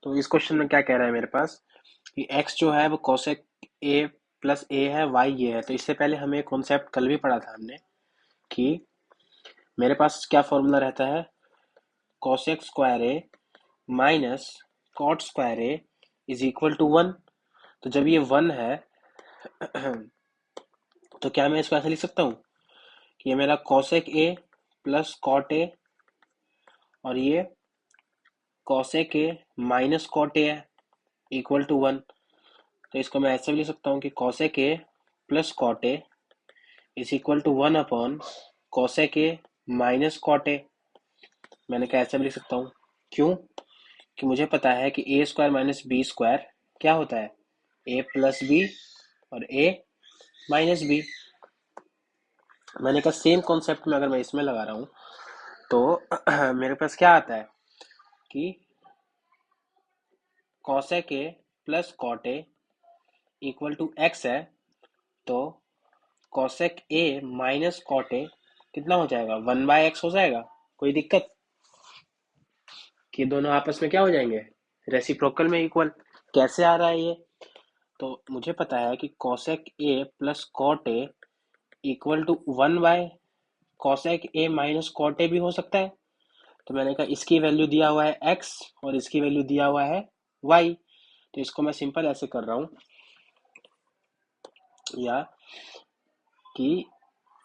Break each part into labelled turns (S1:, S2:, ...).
S1: तो इस क्वेश्चन में क्या कह रहा है मेरे पास कि x जो है वो cosec a प्लस a है, y ये है। तो इससे पहले हमें कॉन्सेप्ट कल भी पढ़ा था हमने कि मेरे पास क्या फॉर्मूला रहता है, cosec square a minus cot square a is equal to 1। तो जब ये 1 है तो क्या मैं इसको ऐसे लिख सकता हूँ कि ये मेरा cosec a plus cot a और ये cosec a minus cot a है इक्वल टू 1। तो इसको मैं ऐसे भी लिख सकता हूँ कि cosec a plus cot a is equal to 1 upon cosec a minus cot a। मैंने क्या ऐसे भी लिख सकता हूँ, क्यों कि मुझे पता है कि a square minus B square क्या होता है, a प्लस बी और a माइनस बी। मैंने कहा सेम कॉन्सेप्ट में अगर मैं इसमें लगा रहा हूँ तो मेरे पास क्या आता है कि cosec a plus cot a equal to x है। तो cosec a minus cot a कितना हो जाएगा, 1/x हो जाएगा। कोई दिक्कत कि दोनों आपस में क्या हो जाएंगे, रेसिप्रोकल में इक्वल। कैसे आ रहा है ये, तो मुझे पता है कि cosec a plus cot a equal to 1 by cosec a minus cot a भी हो सकता है। तो मैंने कहा इसकी वैल्यू दिया हुआ है x और इसकी वैल्यू दिया हुआ है y। तो इसको मैं सिंपल ऐसे कर रहा हूँ, या कि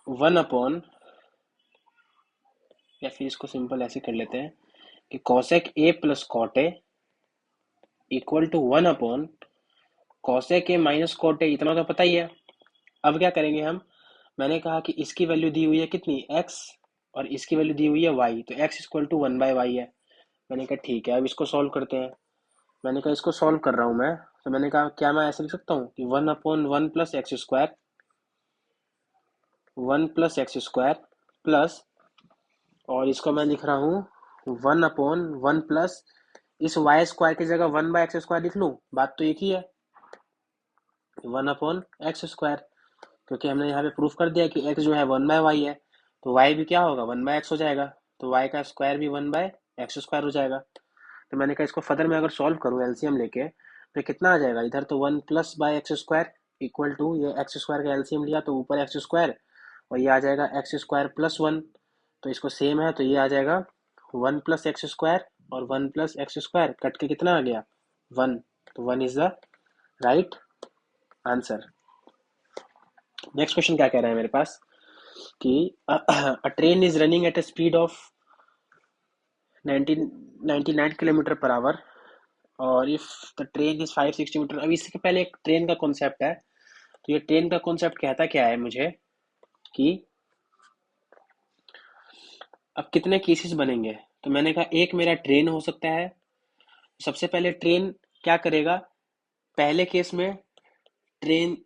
S1: 1 अपॉन, या फिर इसको सिंपल ऐसे कर लेते हैं कि cosec a plus cot a equal to 1 upon cosec a minus cot a। इतना तो पता ही है। अब क्या करेंगे हम, मैंने कहा कि इसकी वैल्यू दी हुई है कितनी, x, और इसकी वैल्यू दी हुई है y। तो x इक्वल टू 1/y है। मैंने कहा ठीक है, अब इसको सॉल्व करते हैं। मैंने कहा इसको सॉल्व कर रहा हूँ मैं। तो मैंने कहा क्या मैं ऐसे लिख सकता हूँ कि 1/1 plus x square, 1 plus x square plus, और इसको मैं लिख रहा हूँ 1/1 प्लस इस वाई स्क्वायर की जगह 1/x स्क्वायर लिख लूँ, बात तो एक ही है, 1/x स्क्वायर। क्योंकि हमने यहाँ पे प्रूफ कर दिया कि x जो है 1/y है, तो y भी क्या होगा, 1/x हो जाएगा। तो y का स्क्वायर भी 1/x स्क्वायर हो जाएगा। तो मैंने कहा इसको फर्दर में अगर सॉल्व करूँ एलसीएम लेके तो कितना आ जाएगा, इधर तो 1 plus by x square equal to ये एक्स स्क्वायर का एलसीएम लिया तो ऊपर एक्स स्क्वायर, और ये आ जाएगा एक्स स्क्वायर प्लस 1। तो इसको सेम है तो ये आ जाएगा 1 प्लस x स्क्वायर, और 1 प्लस x स्क्वायर कट के कितना आ गया, 1। तो 1 is the right answer. Next question क्या कह रहा है मेरे पास कि a train is running at a speed of 99 kilometre per hour और if the train is 560 metre. अब इसके पहले एक ट्रेन का कॉन्सेप्ट है। तो ये ट्रेन का कॉन्सेप्ट कहता क्या है मुझे कि अब कितने केसेस बनेंगे। तो मैंने कहा एक मेरा ट्रेन हो सकता है। सबसे पहले ट्रेन क्या करेगा, पहले केस में ट्रेन,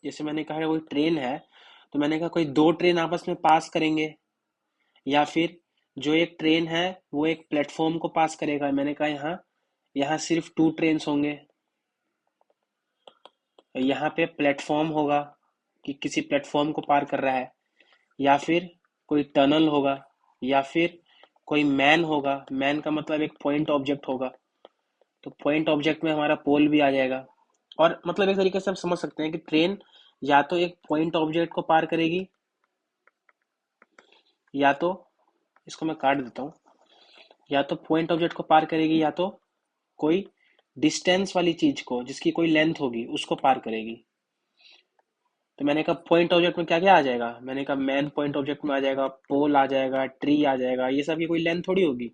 S1: जैसे मैंने कहा कोई ट्रेन है, तो मैंने कहा कोई दो ट्रेन आपस में पास करेंगे, या फिर जो एक ट्रेन है वो एक प्लेटफॉर्म को पास करेगा। मैंने कहा यहाँ यहाँ सिर्फ 2 ट्रेन होंगे, यहाँ पे प्लेटफॉर्म होगा कि किसी प्लेटफॉर्म को पार कर रहा है, या फिर कोई टनल होगा, या फिर कोई मैन होगा। मैन का मतलब एक पॉइंट ऑब्जेक्ट होगा, तो पॉइंट ऑब्जेक्ट में हमारा पोल भी आ जाएगा। और मतलब एक तरीके से हम समझ सकते हैं कि ट्रेन या तो एक पॉइंट ऑब्जेक्ट को पार करेगी, या तो, इसको मैं काट देता हूँ, या तो पॉइंट ऑब्जेक्ट को पार करेगी, या तो कोई डिस्टेंस वाली चीज को जिसकी कोई लेंथ होगी उसको पार करेगी। तो मैंने कहा पॉइंट ऑब्जेक्ट में क्या क्या आ जाएगा, मैंने कहा मैन पॉइंट ऑब्जेक्ट में आ जाएगा, पोल आ जाएगा, ट्री आ जाएगा, ये सब की कोई लेंथ थोड़ी होगी।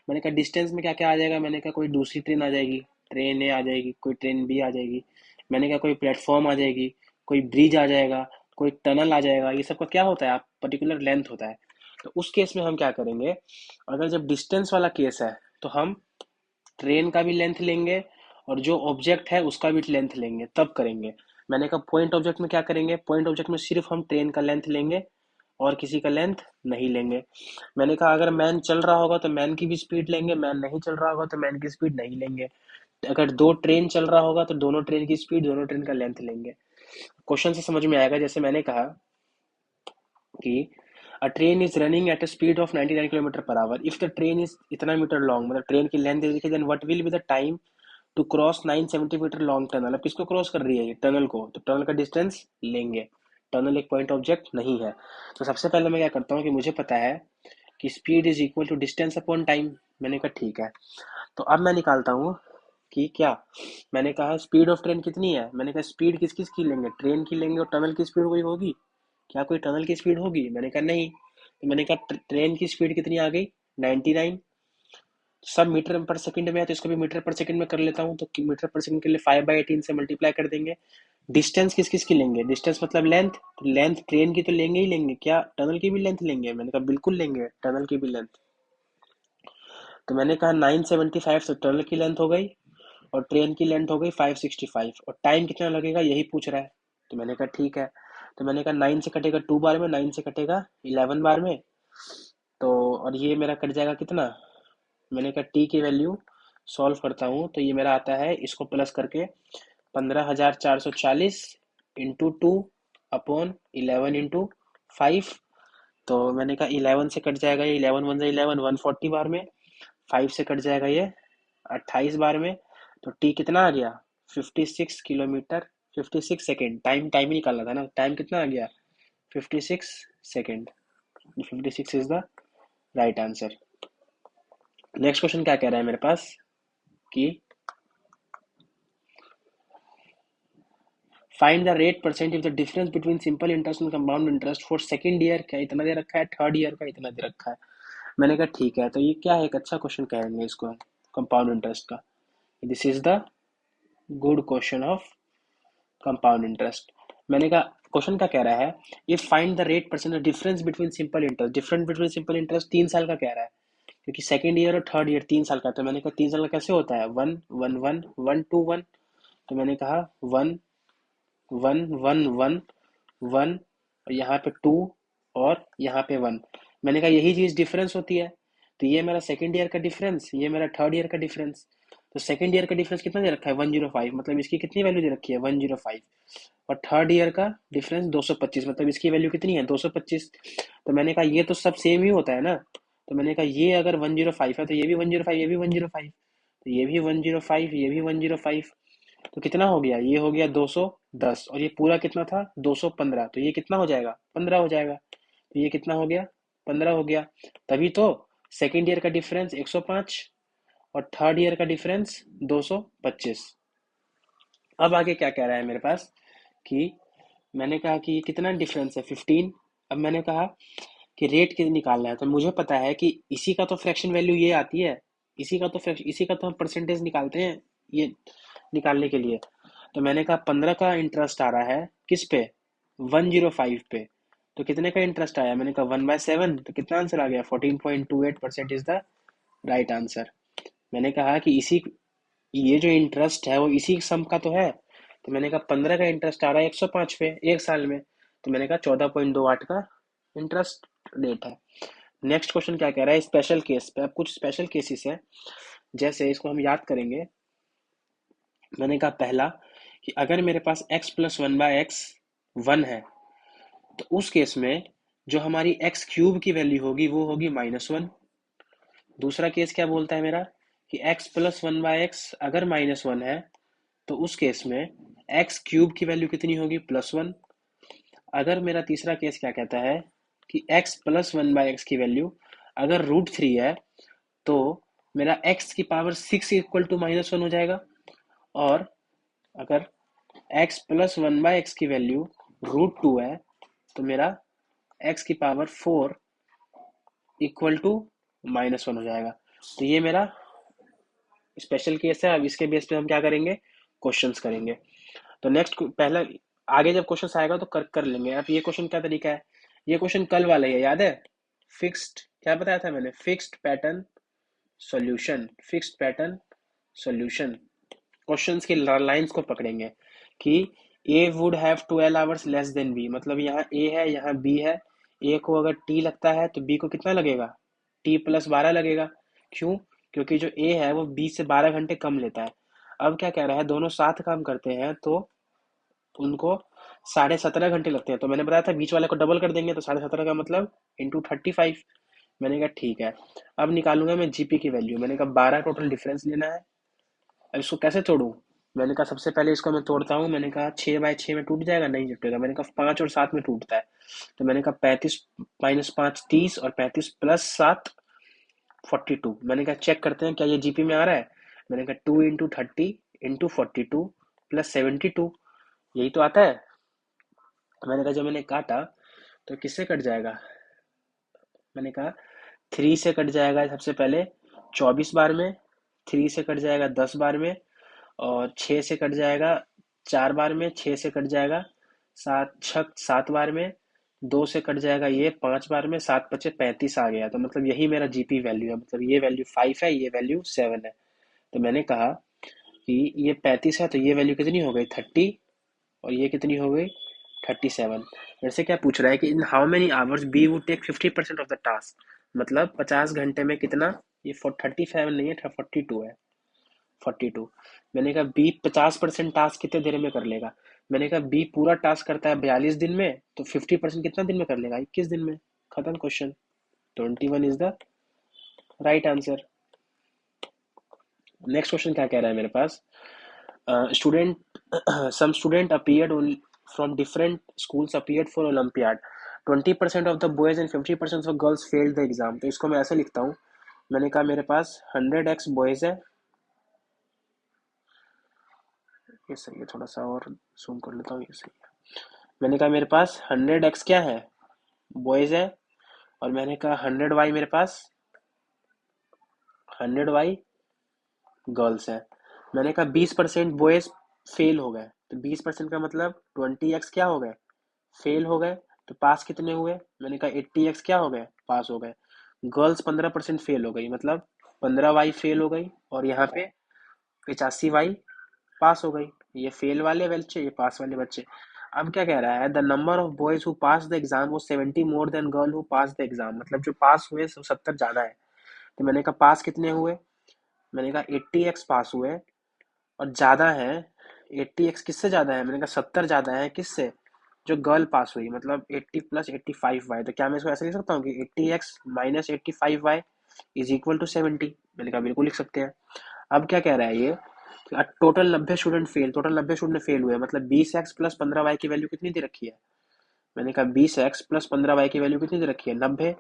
S1: मैंने कहा डिस्टेंस में क्या क्या आ जाएगा, मैंने कहा कोई दूसरी ट्रेन आ जाएगी, ट्रेन ए आ जाएगी, कोई ट्रेन बी आ जाएगी। मैंने कहा कोई प्लेटफॉर्म आ जाएगी, कोई ब्रिज आ जाएगा, कोई टनल आ जाएगा। ये सब का क्या होता है, आप पर्टिकुलर लेंथ होता है। तो उस केस में हम क्या करेंगे, अगर जब डिस्टेंस वाला केस है तो हम ट्रेन का भी लेंथ लेंगे और जो ऑब्जेक्ट है उसका भी लेंथ लेंगे, तब करेंगे। मैंने कहा पॉइंट ऑब्जेक्ट में क्या करेंगे, पॉइंट ऑब्जेक्ट में सिर्फ हम ट्रेन का लेंथ लेंगे और किसी का लेंथ नहीं लेंगे। मैंने कहा अगर मैन चल रहा होगा तो मैन की भी स्पीड लेंगे, मैन नहीं चल रहा होगा तो मैन की स्पीड नहीं लेंगे। अगर दो ट्रेन चल रहा होगा तो दोनों ट्रेन की स्पीड, दोनों ट्रेन का लेंथ लेंगे। क्वेश्चन से समझ में आएगा। जैसे मैंने कहा कि a train is running at a speed of 99 kilometre per hour, if the train is इतना मीटर लॉन्ग, मतलब ट्रेन की length is, then what will be the time to cross 970 metre long tunnel. अब किसको cross कर रही है ये? Tunnel को, तो टनल का डिस्टेंस लेंगे। टनल एक पॉइंट ऑब्जेक्ट नहीं है। तो सबसे पहले मैं क्या करता हूँ कि मुझे पता है कि speed is equal to distance upon time. मैंने कहा ठीक है, तो अब मैं निकालता हूँ कि क्या, मैंने कहा स्पीड ऑफ ट्रेन कितनी है, मैंने कहा स्पीड किस किस की लेंगे, ट्रेन की लेंगे और टनल की स्पीड कोई होगी क्या? कोई टनल की स्पीड होगी? मैंने कहा नहीं। तो मैंने कहा ट्रेन की स्पीड कितनी आ गई? 99। सब मीटर पर सेकंड में है तो इसको भी मीटर पर सेकंड में कर लेता हूँ, तो मीटर पर सेकंड के लिए 5/18 से मल्टीप्लाई कर देंगे। डिस्टेंस किस किस की लेंगे? डिस्टेंस मतलब लेंथ, तो लेंथ ट्रेन की तो लेंगे ही लेंगे, क्या टनल की भी लेंथ लेंगे? मैंने कहा बिल्कुल लेंगे टनल की भी लेंथ। तो मैंने कहा 975 तो टनल की लेंथ हो गई और ट्रेन की लेंथ हो गई 565, और टाइम कितना लगेगा यही पूछ रहा है। तो मैंने कहा ठीक है, तो मैंने कहा 9 से कटेगा 2 बार में, 9 से कटेगा 11 बार में, तो और ये मेरा कट जाएगा कितना, मैंने कहा टी की वैल्यू सॉल्व करता हूँ तो ये मेरा आता है, इसको प्लस करके 15,440 इंटू 2 अपॉन 11 इंटू 5। तो मैंने कहा 11 से कट जाएगा ये, 11 वन 11, 140 बार में, 5 से कट जाएगा ये 28 बार में। तो टी कितना आ गया? 56 किलोमीटर, 56 सेकेंड। टाइम टाइम ही निकालना था ना, टाइम कितना आ गया? 56 second. 56 is the right answer. Next question क्या कह रहा है मेरे पास कि find the rate percent if the difference between simple interest and compound interest for second year, क्या इतना दे रखा है, थर्ड ईयर का इतना दे रखा है। मैंने कहा ठीक है, तो ये क्या है, एक अच्छा क्वेश्चन कहेंगे इसको कंपाउंड इंटरेस्ट का। This is the good question of compound interest. मैंने कहा क्वेश्चन क्या कह रहा है, if find the rate percent difference between simple interest, difference between simple interest 3 साल का कह रहा है, क्योंकि सेकंड ईयर और थर्ड ईयर 3 साल का। तो मैंने कहा 3 साल का कैसे होता है, 1 1 1 1 2 1। तो मैंने कहा 1 1 1 1 1, और यहाँ पे 2 और यहाँ पे 1। मैंने कहा यही चीज डिफरेंस होती है। तो ये मेरा सेकंड ईयर का डिफरेंस, ये मेरा थर्ड ईयर का डिफरेंस। तो सेकंड ईयर का डिफरेंस कितना दे रखा है? 105, मतलब इसकी कितनी वैल्यू दे रखी है? 105। और थर्ड ईयर का डिफरेंस 225, मतलब इसकी वैल्यू कितनी है? 225। तो मैंने कहा ये तो सब सेम ही होता है ना। तो मैंने कहा ये अगर 105 है तो ये भी 105, ये भी 105, तो ये भी 105, ये भी 105। तो कितना हो गया? ये हो गया 210, और ये पूरा कितना था? 215। तो ये कितना हो जाएगा? 15 हो जाएगा। तो ये कितना हो गया? 15 हो गया। तभी तो सेकेंड ईयर का डिफरेंस 105 और थर्ड ईयर का डिफरेंस 225। अब आगे क्या कह रहा है मेरे पास कि मैंने कहा कि ये कितना डिफरेंस है? 15। अब मैंने कहा कि रेट कितनी निकालना है, तो मुझे पता है कि इसी का तो फ्रैक्शन वैल्यू ये आती है, इसी का तो हम परसेंटेज निकालते हैं ये निकालने के लिए। तो मैंने कहा 15 का इंटरेस्ट आ रहा है किस पे? 105 पे। तो कितने का इंटरेस्ट आया? मैंने कहा 1/7। तो कितना आंसर आ गया? 14.28% इज द राइट आंसर। मैंने कहा कि इसी, ये जो इंटरेस्ट है वो इसी सम का तो है। तो मैंने कहा 15 का इंटरेस्ट आ रहा है 105 पे एक साल में, तो मैंने कहा 14.28 का इंटरेस्ट रेट है। नेक्स्ट क्वेश्चन क्या कह रहा है, स्पेशल केस पे। अब कुछ स्पेशल केसेस है, जैसे इसको हम याद करेंगे। मैंने कहा पहला कि अगर मेरे पास x+1/x 1 है, तो उस केस में जो हमारी x³ की वैल्यू होगी वो होगी -1। दूसरा केस क्या बोलता है मेरा कि x+1/x अगर -1 है, तो उस केस में x³ की वैल्यू कितनी होगी? +1। अगर मेरा तीसरा केस क्या कहता है कि x+1/x की वैल्यू अगर √3 है, तो मेरा x की पावर 6 इक्वल टू -1 हो जाएगा। और अगर x+1/x की वैल्यू √2 है, तो मेरा x की पावर 4 इक्वल टू -1 हो जाएगा। तो ये मेरा स्पेशल केस है। अब इसके बेस पे हम क्या करेंगे? क्वेश्चंस करेंगे। तो नेक्स्ट पहला, आगे जब क्वेश्चन आएगा तो कर लेंगे। अब ये क्वेश्चन क्या तरीका है, ये क्वेश्चन कल वाला है, याद है? फिक्स्ड, क्या बताया था मैंने? Fixed pattern solution, fixed pattern solution. Questions के लाइंस को पकड़ेंगे कि A would have 12 hours less than B, मतलब यहाँ ए है यहाँ बी है। ए को अगर टी लगता है तो बी को कितना लगेगा? t+12 लगेगा। क्यों? क्योंकि जो ए है वो बी से 12 घंटे कम लेता है। अब क्या कह रहा है, दोनों साथ काम करते हैं तो उनको 17.5 घंटे लगते हैं, तो मैंने बताया था बीच वाले को डबल कर देंगे, तो 17.5 का मतलब इंटू 35। मैंने कहा ठीक है। अब निकालूंगा मैं जीपी की वैल्यू। मैंने कहा 12 टोटल डिफरेंस लेना है। अब इसको कैसे तोड़ूं? मैंने कहा सबसे पहले इसको मैं तोड़ता हूँ। मैंने कहा 6/6 में टूट जाएगा, नहीं टूटेगा। मैंने कहा 5 और 7 में टूटता है। तो मैंने कहा 35 माइनस 5 30, और 35 प्लस 7 42। मैंने कहा चेक करते हैं क्या ये जीपी में आ रहा है। मैंने कहा 2 × 30 × 42 प्लस 72, यही तो आता है। मैंने कहा जब मैंने काटा तो किससे कट जाएगा? मैंने कहा 3 से कट जाएगा सबसे पहले 24 बार में, 3 से कट जाएगा 10 बार में, और 6 से कट जाएगा 4 बार में, 6 से कट जाएगा 7 बार में, 2 से कट जाएगा ये 5 बार में, 7×5 = 35 आ गया। तो मतलब यही मेरा जीपी वैल्यू है। मतलब ये वैल्यू 5 है, ये वैल्यू 7 है। तो मैंने कहा कि ये 35 है, तो ये वैल्यू कितनी हो गई 30, और ये कितनी हो गई 37। मेरे से क्या पूछ रहा है कि in how many hours B would take 50% of the task, मतलब 50 घंटे में कितना। ये 37 नहीं है, 42 है, 42। मैंने कहा बी 50% टास्क कितने देर में कर लेगा? मैंने कहा बी पूरा टास्क करता है 42 दिन में, तो 50% कितना दिन में कर लेगा? 21 दिन में। खत्म question. 21 is the right answer. Next question क्या कह रहा है मेरे पास? Student some student appeared from different schools appeared for Olympiad. 20% of the boys and 50% of girls failed the exam. तो इसको मैं ऐसे लिखता हूँ। मैंने कहा मेरे पास 100x बॉयज है, ये सही है, थोड़ा सा और जूम कर लेता हूँ, ये सही है। मैंने कहा मेरे पास 100x क्या है, बॉयज है, और मैंने कहा 100y मेरे पास 100y गर्ल्स है। मैंने कहा 20% बॉयज फेल हो गए, तो 20% का मतलब 20x क्या हो गए, फेल हो गए। तो पास कितने हुए? मैंने कहा 80x क्या हो गए, पास हो गए। गर्ल्स 15% फेल हो गई, मतलब 15y फेल हो गई, और यहाँ पे 85y पास हो गई। ये फेल वाले बच्चे, ये पास वाले बच्चे। अब क्या कह रहा है? The number of boys who pass the exam वो 70 more than girl who pass the exam, मतलब जो पास हुए 70 ज्यादा है। तो मैंने कहा पास कितने हुए? मैंने कहा 80x पास हुए, और ज्यादा है 80x किससे ज्यादा है? मैंने कहा 70 ज्यादा है किससे? जो गर्ल पास हुई, मतलब 80 + 85y। तो क्या मैं इसको ऐसे लिख सकता हूँ कि 80x - 85y is equal to 70? मैंने कहा बिल्कुल लिख सकते हैं। अब क्या कह रहा है ये? Total 90 student fail, total 90 student fail हुए, मतलब 20x + 15y की वैल्यू कितनी दे रखी है? मैंने कहा 20x + 15y की वैल्यू कितनी दे रखी है, 90।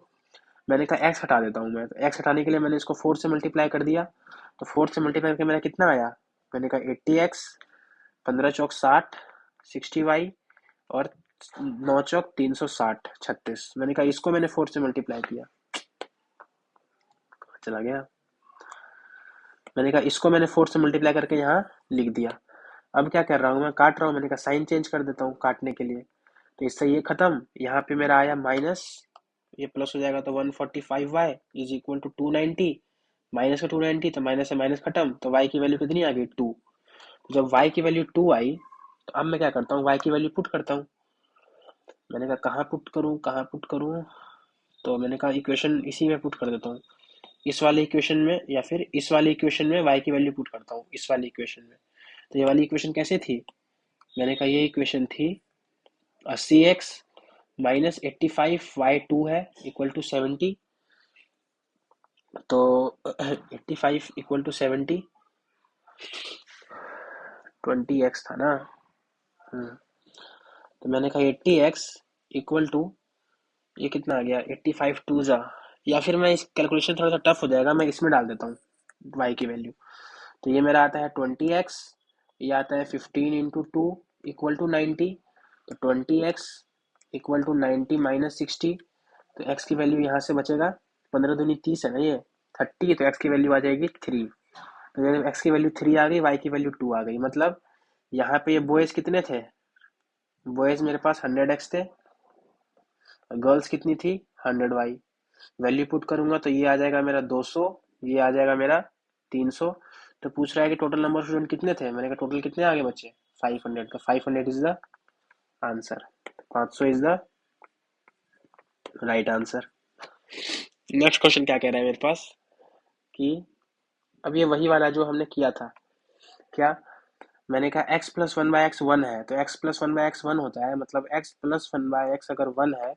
S1: मैंने कहा x हटा देता हूँ मैं, तो x हटाने के लिए मैंने इसको 4 से मल्टीप्लाई कर दिया। तो 4 से मल्टीप्लाई करके मेरा कितना आया? मैंने कहा 80x, 15 चौक 60, 60y, और 9 चौक 360, 36। मैंने कहा इसको मैंने 4 से मल्टीप्लाई किया, चला गया। मैंने कहा इसको मैंने 4 से मल्टीप्लाई करके यहाँ लिख दिया। अब क्या कर रहा हूँ मैं, काट रहा हूँ। मैंने कहा साइन चेंज कर देता हूँ काटने के लिए। तो इससे ये खत्म, यहाँ पे मेरा आया माइनस, ये प्लस हो जाएगा, तो 145y is equal to 290। Minus का 290, तो माइनस से माइनस खत्म, तो y की वैल्यू कितनी आ गई 2। जब y की वैल्यू 2 आई, तो अब मैं क्या करता हूँ, y की वैल्यू पुट करता हूँ। मैंने कहा कहाँ पुट करूँ, कहाँ पुट करूँ? तो मैंने कहा इक्वेशन इसी में पुट कर देता हूँ, इस वाले इक्वेशन में, या फिर इस वाले इक्वेशन में y की वैल्यू पुट करता हूँ, इस वाले इक्वेशन में। तो ये वाली इक्वेशन कैसे थी? मैंने कहा ये इक्वेशन थी 80x - 85y2 है इक्वल टू 70। तो 85 इक्वल टू 70, 20x था ना। हम्म, तो मैंने कहा 80x इक्वल टू, ये कितना आ गया 85 टू जा, या फिर मैं इस कैलकुलेशन थोड़ा सा टफ हो जाएगा, मैं इसमें डाल देता हूँ y की वैल्यू। तो ये मेरा आता है 20x, ये आता है 15 × 2 इक्वल टू 90। तो 20x इक्वल टू 90 - 60। तो x की वैल्यू यहाँ से बचेगा, 15 दूनी 30 है ना, ये 30, तो x की वैल्यू आ जाएगी 3। तो जब x की वैल्यू 3 आ गई, y की वैल्यू 2 आ गई, मतलब यहाँ पे ये बॉयज कितने थे? बॉयज मेरे पास 100x थे, गर्ल्स कितनी थी 100y। वैल्यू पुट करूंगा तो ये आ जाएगा मेरा 200, ये आ जाएगा मेरा 300। तो पूछ रहा है कि टोटल नंबर ऑफ स्टूडेंट कितने थे। मैंने कहा टोटल कितने आगे बचे 500, तो 500 is the answer. 500 is the right answer. Next question क्या कह रहा है मेरे पास कि अब ये वही वाला जो हमने किया था, क्या मैंने कहा x plus one by x one है, तो x plus one by x one होता है, मतलब x plus one by x अगर वन है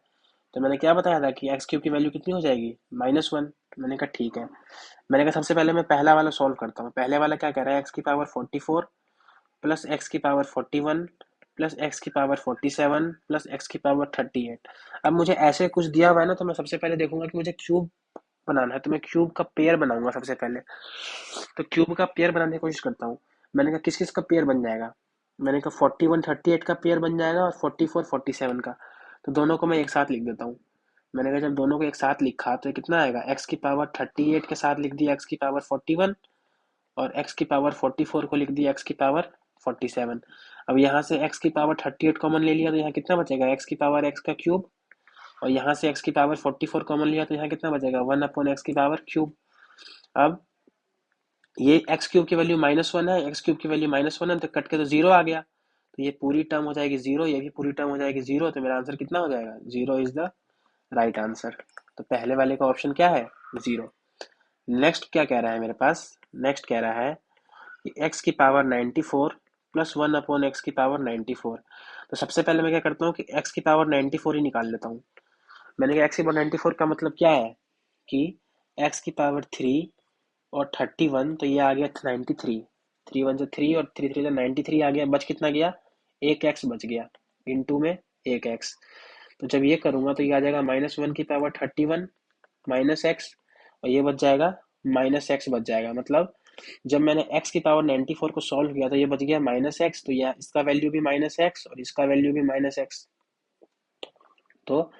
S1: तो मैंने क्या बताया था कि एक्स क्यूब की वैल्यू कितनी हो जाएगी, -1। मैंने कहा ठीक है। मैंने कहा सबसे पहले मैं पहला वाला सॉल्व करता हूँ। पहले वाला क्या कह रहा है, एक्स की पावर 44 प्लस एक्स की पावर 41 प्लस एक्स की पावर 47 प्लस एक्स की पावर 38। अब मुझे ऐसे कुछ दिया हुआ है ना, तो मैं सबसे पहले देखूंगा कि मुझे क्यूब बनाना है, तो मैं क्यूब का पेयर बनाऊंगा सबसे पहले। तो क्यूब का पेयर बनाने की कोशिश करता हूँ। मैंने कहा किस किस का पेयर बन जाएगा, मैंने कहा 41 38 का पेयर बन जाएगा और 44 47 का। तो दोनों को मैं एक साथ लिख देता हूँ। मैंने कहा जब दोनों को एक साथ लिखा तो ये कितना आएगा, एक्स की पावर 38 के साथ लिख दिया एक्स की पावर 41 और एक्स की पावर 44 को लिख दिया एक्स की पावर 47। अब यहाँ से एक्स की पावर 38 कॉमन ले लिया तो यहाँ कितना बचेगा, एक्स की पावर एक्स का क्यूब। और यहाँ से एक्स की पावर 44 कॉमन लिया तो यहाँ कितना बचेगा, 1/x की पावर क्यूब। अब ये एक्स क्यूब की वैल्यू -1 है, एक्स क्यूब की वैल्यू -1 है, तो कट के तो जीरो आ गया। तो ये पूरी टर्म हो जाएगी जीरो, ये भी पूरी टर्म हो जाएगी जीरो, तो मेरा आंसर कितना हो जाएगा, zero is the right answer. तो पहले वाले का ऑप्शन क्या है, जीरो। नेक्स्ट क्या कह रहा है मेरे पास, नेक्स्ट कह रहा है कि एक्स की पावर 94 प्लस 1/x की पावर 94। तो सबसे पहले मैं क्या करता हूँ कि एक्स की पावर 94 ही निकाल लेता हूँ। मैंने कहा एक्स की पावर 94 का मतलब क्या है कि एक्स की पावर 3 और 31, तो ये आ गया 93। 3 1 से 3 और 3 3 से 93 आ गया, बच कितना गया, एक एक्स बच गया, इनटू में एक एक्स। तो जब ये करूंगा तो ये आ जाएगा -1 की पावर 31 माइनस एक्स, और ये बच जाएगा -x बच जाएगा। मतलब जब मैंने x की पावर 94 को सॉल्व किया तो ये बच गया -x, तो यह इसका वैल्यू भी -x और इसका वैल्यू भी -x। तो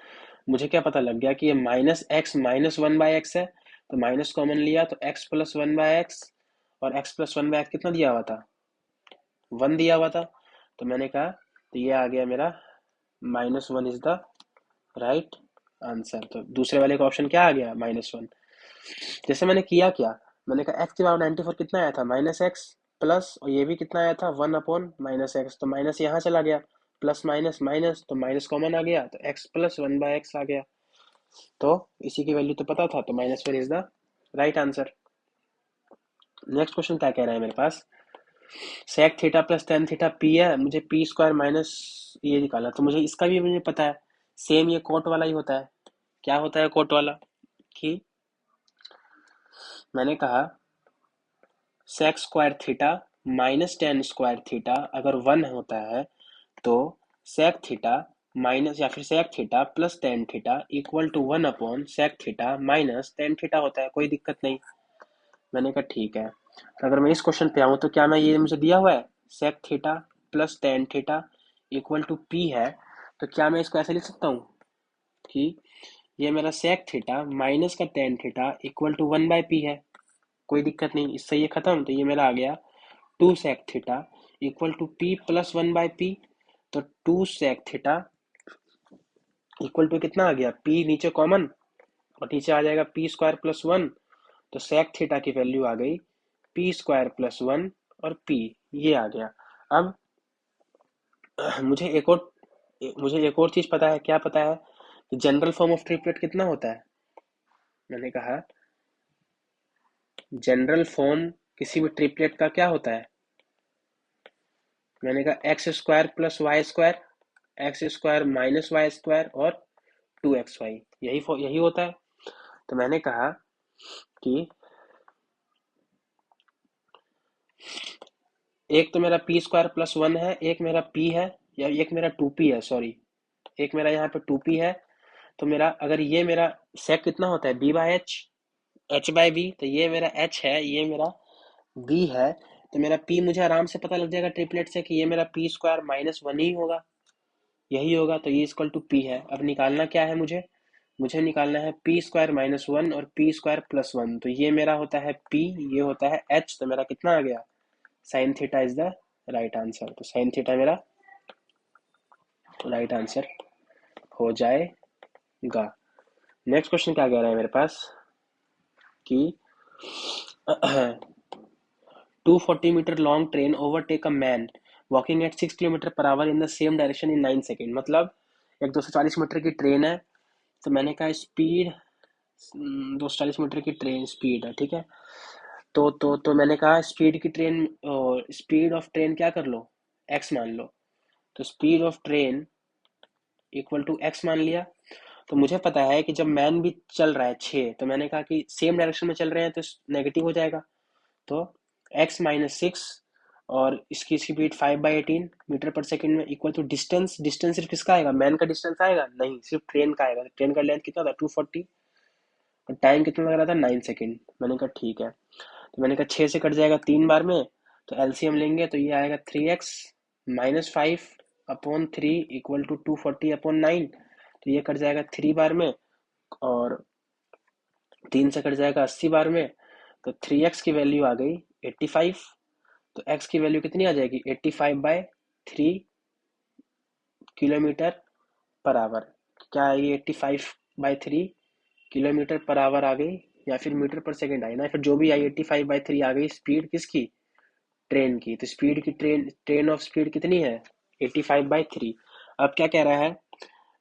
S1: मुझे क्या पता लग गया कि ये -x -1/x है, तो माइनस कॉमन लिया तो x प्लस 1/x, और x प्लस 1/x कितना दिया हुआ था, 1 दिया हुआ था। तो मैंने कहा तो ये आ गया मेरा -1 इज द राइट आंसर। तो दूसरे वाले का ऑप्शन क्या आ गया, -1। जैसे मैंने किया क्या, मैंने कहा एक्स की पावर 94 कितना आया था, -x प्लस, और ये भी कितना आया था, 1/-x, तो माइनस यहाँ चला गया, प्लस माइनस माइनस, तो माइनस कॉमन आ गया, तो x प्लस 1/x आ गया। तो इसी की वैल्यू तो पता था, तो -1 is the right answer. Next question क्या कह रहा है मेरे पास, sec theta plus tan theta P है, मुझे पी स्क्वायर माइनस ये निकाला, तो मुझे इसका भी मुझे पता है, सेम ये कोट वाला ही होता है। क्या होता है कोट वाला, कि मैंने कहा sec square theta minus tan square theta अगर 1 होता है, तो सेक थीटा माइनस या फिर sec theta plus tan theta equal to 1 sec theta minus tan theta होता है, कोई दिक्कत नहीं। मैंने कहा ठीक है। तो अगर मैं इस क्वेश्चन पे आऊँ तो क्या मैं, ये मुझे दिया हुआ है sec theta plus tan theta equal to P है, तो क्या मैं इसको ऐसे लिख सकता हूँ कि ये मेरा सेक थीटा माइनस का tan theta equal to 1/p है, कोई दिक्कत नहीं, इससे ये खत्म। तो ये मेरा आ गया 2 sec theta equal to P plus 1/p। तो 2 सेक थीटा इक्वल टू कितना आ गया, पी नीचे कॉमन और नीचे आ जाएगा पी स्क्वायर प्लस 1। तो सेक थीटा की वैल्यू आ गई पी स्क्वायर प्लस 1 और पी, ये आ गया। अब मुझे एक और मुझे एक और चीज पता है, क्या पता है कि जनरल फॉर्म ऑफ ट्रिपलेट कितना होता है। मैंने कहा जनरल फॉर्म किसी भी ट्रिपलेट का क्या होता है, मैंने कहा x square plus y square, x square minus y square और 2xy, यही होता है। तो मैंने कहा कि एक तो मेरा पी स्क्वायर प्लस 1 है, एक मेरा पी है, या एक मेरा 2p है, सॉरी, एक मेरा यहाँ पे 2p है। तो मेरा अगर ये मेरा सेक कितना होता है b/h, h/v, तो ये मेरा h है, ये मेरा v है। तो मेरा p मुझे आराम से पता लग जाएगा ट्रिपलेट से कि ये मेरा पी स्क्वायर -1 ही होगा, यही होगा। तो ये इक्वल टू पी है। अब निकालना क्या है मुझे, मुझे निकालना है पी स्क्वायर -1 और पी स्क्वायर प्लस 1। तो ये मेरा होता है p, ये होता है h, तो मेरा कितना आ गया, sine theta is the right answer. तो साइन थीटा मेरा राइट आंसर हो जाएगा। नेक्स्ट क्वेश्चन क्या कह रहा है मेरे पास कि 240 metre long train overtake a man walking at 6 kilometre per hour in the same direction in 9 second. मतलब एक 240 मीटर की ट्रेन है, तो मैंने कहा स्पीड 240 मीटर की ट्रेन स्पीड है, ठीक है। तो मैंने कहा स्पीड की ट्रेन, स्पीड ऑफ ट्रेन क्या कर लो, एक्स मान लो। तो speed of train equal to x मान लिया। तो मुझे पता है कि जब मैन भी चल रहा है 6, तो मैंने कहा कि सेम डायरेक्शन में चल रहे हैं तो नेगेटिव हो जाएगा। तो x-6 और इसकी स्पीड 5/18 मीटर पर सेकंड में इक्वल टू डिस्टेंस। डिस्टेंस सिर्फ किसका आएगा, मैन का डिस्टेंस आएगा नहीं, सिर्फ ट्रेन का आएगा। ट्रेन का लेंथ कितना था 240, और टाइम कितना लग रहा था 9 सेकेंड। मैंने कहा ठीक है। तो मैंने कहा 6 से कट जाएगा 3 बार में, तो एलसीएम लेंगे तो ये आएगा 3x-5/3 इक्वल टू 240/9। तो ये कट जाएगा 3 बार में, और 3 से कट जाएगा 80 बार में। तो 3x की वैल्यू आ गई 85। तो x की वैल्यू कितनी आ जाएगी 85/3 किलोमीटर पर आवर। क्या आएगी 85/3 किलोमीटर पर आवर आ गई, या फिर मीटर पर सेकंड आई ना, फिर जो भी आई 85/3 आ गई स्पीड किसकी, ट्रेन की। तो स्पीड की ट्रेन ट्रेन ऑफ स्पीड कितनी है 85/3। अब क्या कह रहा है,